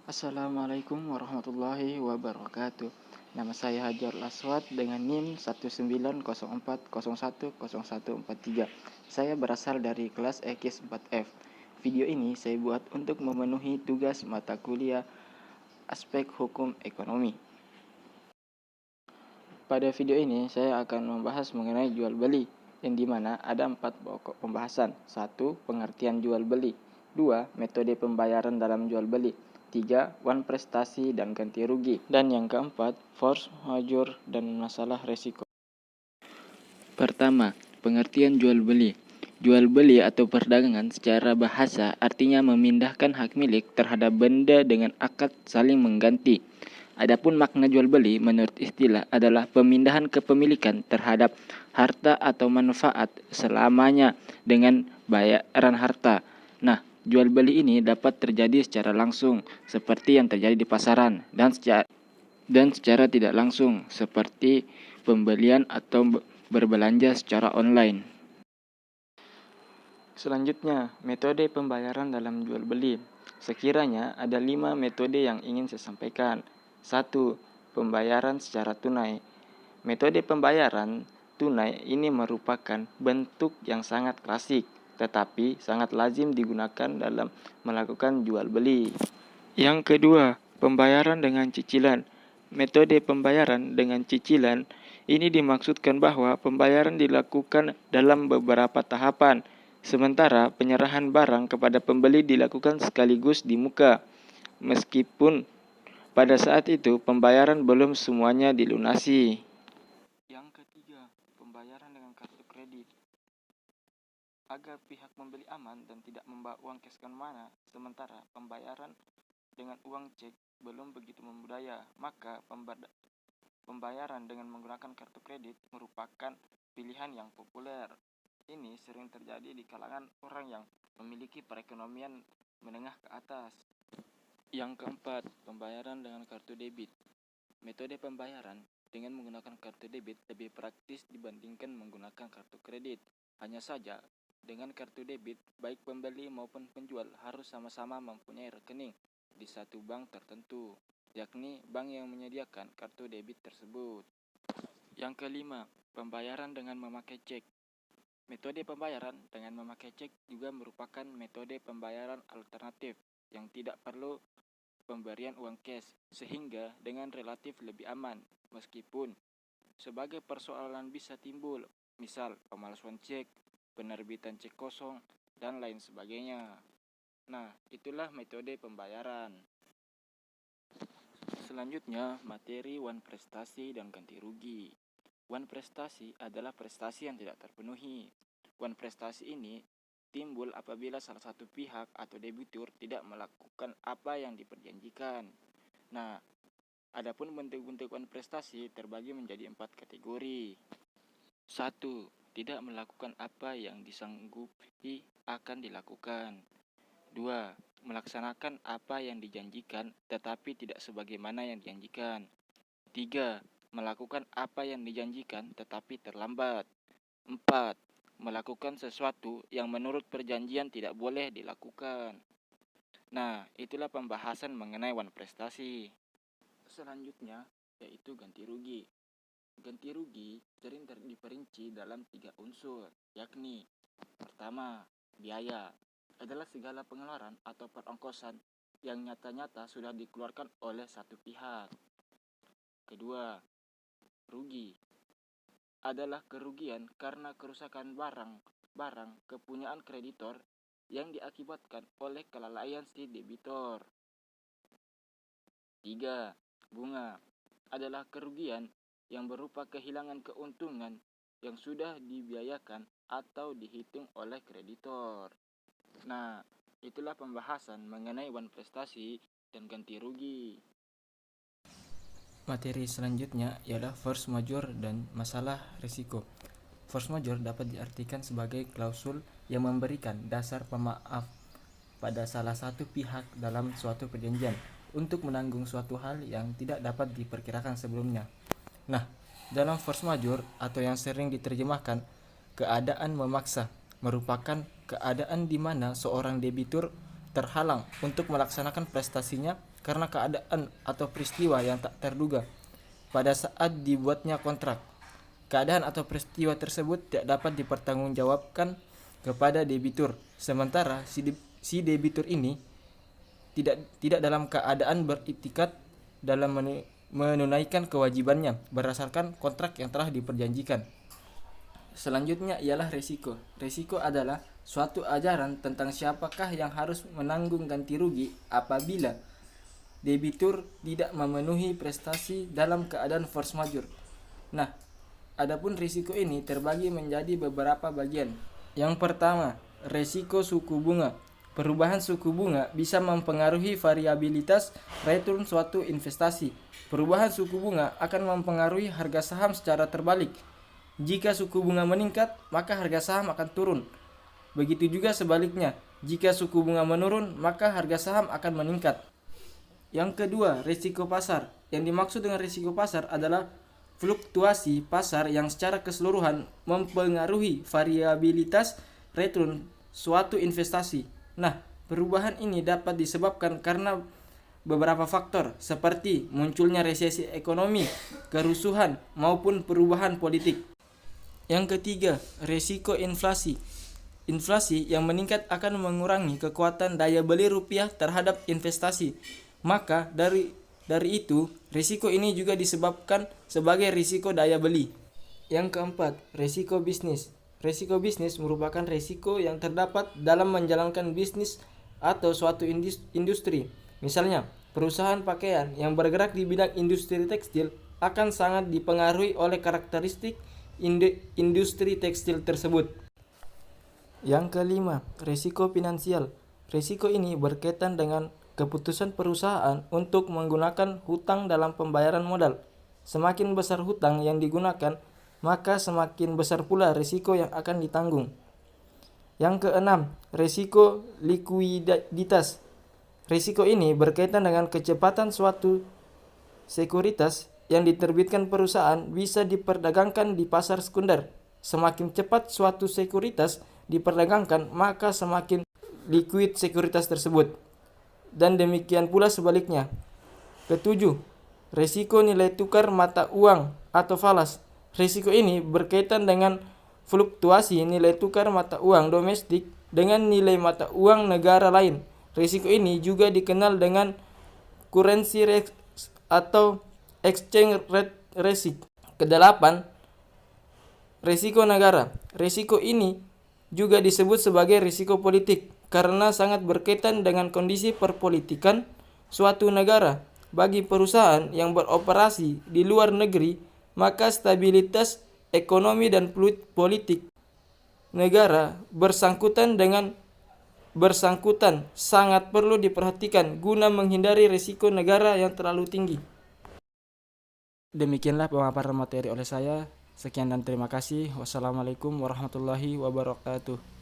Assalamualaikum warahmatullahi wabarakatuh. Nama saya Hajar Aswad dengan NIM 1904010010143. Saya berasal dari kelas EKIS 4F. Video ini saya buat untuk memenuhi tugas mata kuliah aspek hukum ekonomi. Pada video ini saya akan membahas mengenai jual beli, yang dimana ada 4 pokok pembahasan. 1. Pengertian jual beli. 2. Metode pembayaran dalam jual beli. 3. Wan prestasi dan ganti rugi. Dan yang keempat, force majeure dan masalah resiko. Pertama, pengertian jual beli. Jual beli atau perdagangan secara bahasa artinya memindahkan hak milik terhadap benda dengan akad saling mengganti. Adapun makna jual beli menurut istilah adalah pemindahan kepemilikan terhadap harta atau manfaat selamanya dengan bayaran harta. Nah, jual beli ini dapat terjadi secara langsung seperti yang terjadi di pasaran dan secara tidak langsung seperti pembelian atau berbelanja secara online. Selanjutnya, metode pembayaran dalam jual beli. Sekiranya ada 5 metode yang ingin saya sampaikan. 1. Pembayaran secara tunai. Metode pembayaran tunai ini merupakan bentuk yang sangat klasik, tetapi sangat lazim digunakan dalam melakukan jual beli. Yang kedua, pembayaran dengan cicilan. Metode pembayaran dengan cicilan ini dimaksudkan bahwa pembayaran dilakukan dalam beberapa tahapan, sementara penyerahan barang kepada pembeli dilakukan sekaligus di muka, meskipun pada saat itu pembayaran belum semuanya dilunasi. Yang ketiga, pembayaran dengan kartu kredit. Agar pihak membeli aman dan tidak membawa uang cash kemana, sementara pembayaran dengan uang cek belum begitu membudaya, maka pembayaran dengan menggunakan kartu kredit merupakan pilihan yang populer. Ini sering terjadi di kalangan orang yang memiliki perekonomian menengah ke atas. Yang keempat, pembayaran dengan kartu debit. Metode pembayaran dengan menggunakan kartu debit lebih praktis dibandingkan menggunakan kartu kredit. Hanya saja, dengan kartu debit, baik pembeli maupun penjual harus sama-sama mempunyai rekening di satu bank tertentu, yakni bank yang menyediakan kartu debit tersebut. Yang kelima, pembayaran dengan memakai cek. Metode pembayaran dengan memakai cek juga merupakan metode pembayaran alternatif yang tidak perlu pemberian uang cash, sehingga dengan relatif lebih aman, meskipun sebagai persoalan bisa timbul, misal pemalsuan cek, penerbitan cek kosong, dan lain sebagainya. Nah, itulah metode pembayaran. Selanjutnya, materi wan prestasi dan ganti rugi. Wan prestasi adalah prestasi yang tidak terpenuhi. Wan prestasi ini timbul apabila salah satu pihak atau debitur tidak melakukan apa yang diperjanjikan. Nah, adapun bentuk-bentuk wan prestasi terbagi menjadi 4 kategori. 1. Tidak melakukan apa yang disanggupi akan dilakukan. 2. Melaksanakan apa yang dijanjikan tetapi tidak sebagaimana yang dijanjikan. 3. Melakukan apa yang dijanjikan tetapi terlambat. 4. Melakukan sesuatu yang menurut perjanjian tidak boleh dilakukan. Nah, itulah pembahasan mengenai wan prestasi. Selanjutnya, yaitu ganti rugi. Ganti rugi sering diperinci dalam 3 unsur, yakni pertama, biaya adalah segala pengeluaran atau perongkosan yang nyata-nyata sudah dikeluarkan oleh satu pihak. Kedua, rugi adalah kerugian karena kerusakan barang kepunyaan kreditor yang diakibatkan oleh kelalaian si debitor. 3. Bunga adalah kerugian yang berupa kehilangan keuntungan yang sudah dibiayakan atau dihitung oleh kreditor. Nah, itulah pembahasan mengenai wan prestasi dan ganti rugi. Materi selanjutnya ialah force majeure dan masalah risiko. Force majeure dapat diartikan sebagai klausul yang memberikan dasar pemaaf pada salah satu pihak dalam suatu perjanjian untuk menanggung suatu hal yang tidak dapat diperkirakan sebelumnya. Nah, dalam force majeure atau yang sering diterjemahkan keadaan memaksa merupakan keadaan di mana seorang debitur terhalang untuk melaksanakan prestasinya karena keadaan atau peristiwa yang tak terduga pada saat dibuatnya kontrak. Keadaan atau peristiwa tersebut tidak dapat dipertanggungjawabkan kepada debitur, sementara si debitur ini tidak dalam keadaan beriktikat dalam menunaikan kewajibannya berdasarkan kontrak yang telah diperjanjikan. Selanjutnya ialah resiko. Resiko adalah suatu ajaran tentang siapakah yang harus menanggung ganti rugi apabila debitur tidak memenuhi prestasi dalam keadaan force majeure. Nah, adapun risiko ini terbagi menjadi beberapa bagian. Yang pertama, risiko suku bunga. Perubahan suku bunga bisa mempengaruhi variabilitas return suatu investasi. Perubahan suku bunga akan mempengaruhi harga saham secara terbalik. Jika suku bunga meningkat, maka harga saham akan turun. Begitu juga sebaliknya, jika suku bunga menurun, maka harga saham akan meningkat. Yang kedua, risiko pasar. Yang dimaksud dengan risiko pasar adalah fluktuasi pasar yang secara keseluruhan mempengaruhi variabilitas return suatu investasi. Nah, perubahan ini dapat disebabkan karena beberapa faktor seperti munculnya resesi ekonomi, kerusuhan, maupun perubahan politik. Yang ketiga, risiko inflasi. Inflasi yang meningkat akan mengurangi kekuatan daya beli rupiah terhadap investasi. Maka dari itu, risiko ini juga disebabkan sebagai risiko daya beli. Yang keempat, risiko bisnis. Risiko bisnis merupakan risiko yang terdapat dalam menjalankan bisnis atau suatu industri. Misalnya, perusahaan pakaian yang bergerak di bidang industri tekstil akan sangat dipengaruhi oleh karakteristik industri tekstil tersebut. Yang kelima, risiko finansial. Risiko ini berkaitan dengan keputusan perusahaan untuk menggunakan hutang dalam pembayaran modal. Semakin besar hutang yang digunakan, maka semakin besar pula risiko yang akan ditanggung. Yang keenam, risiko likuiditas. Risiko ini berkaitan dengan kecepatan suatu sekuritas yang diterbitkan perusahaan bisa diperdagangkan di pasar sekunder. Semakin cepat suatu sekuritas diperdagangkan, maka semakin liquid sekuritas tersebut. Dan demikian pula sebaliknya. Ketujuh, risiko nilai tukar mata uang atau falas. Risiko ini berkaitan dengan fluktuasi nilai tukar mata uang domestik dengan nilai mata uang negara lain. Risiko ini juga dikenal dengan currency risk atau exchange rate risk. Kedelapan, risiko negara. Risiko ini juga disebut sebagai risiko politik karena sangat berkaitan dengan kondisi perpolitikan suatu negara. Bagi perusahaan yang beroperasi di luar negeri, maka stabilitas ekonomi dan politik negara bersangkutan sangat perlu diperhatikan guna menghindari risiko negara yang terlalu tinggi. Demikianlah pemaparan materi oleh saya. Sekian dan terima kasih. Wassalamualaikum warahmatullahi wabarakatuh.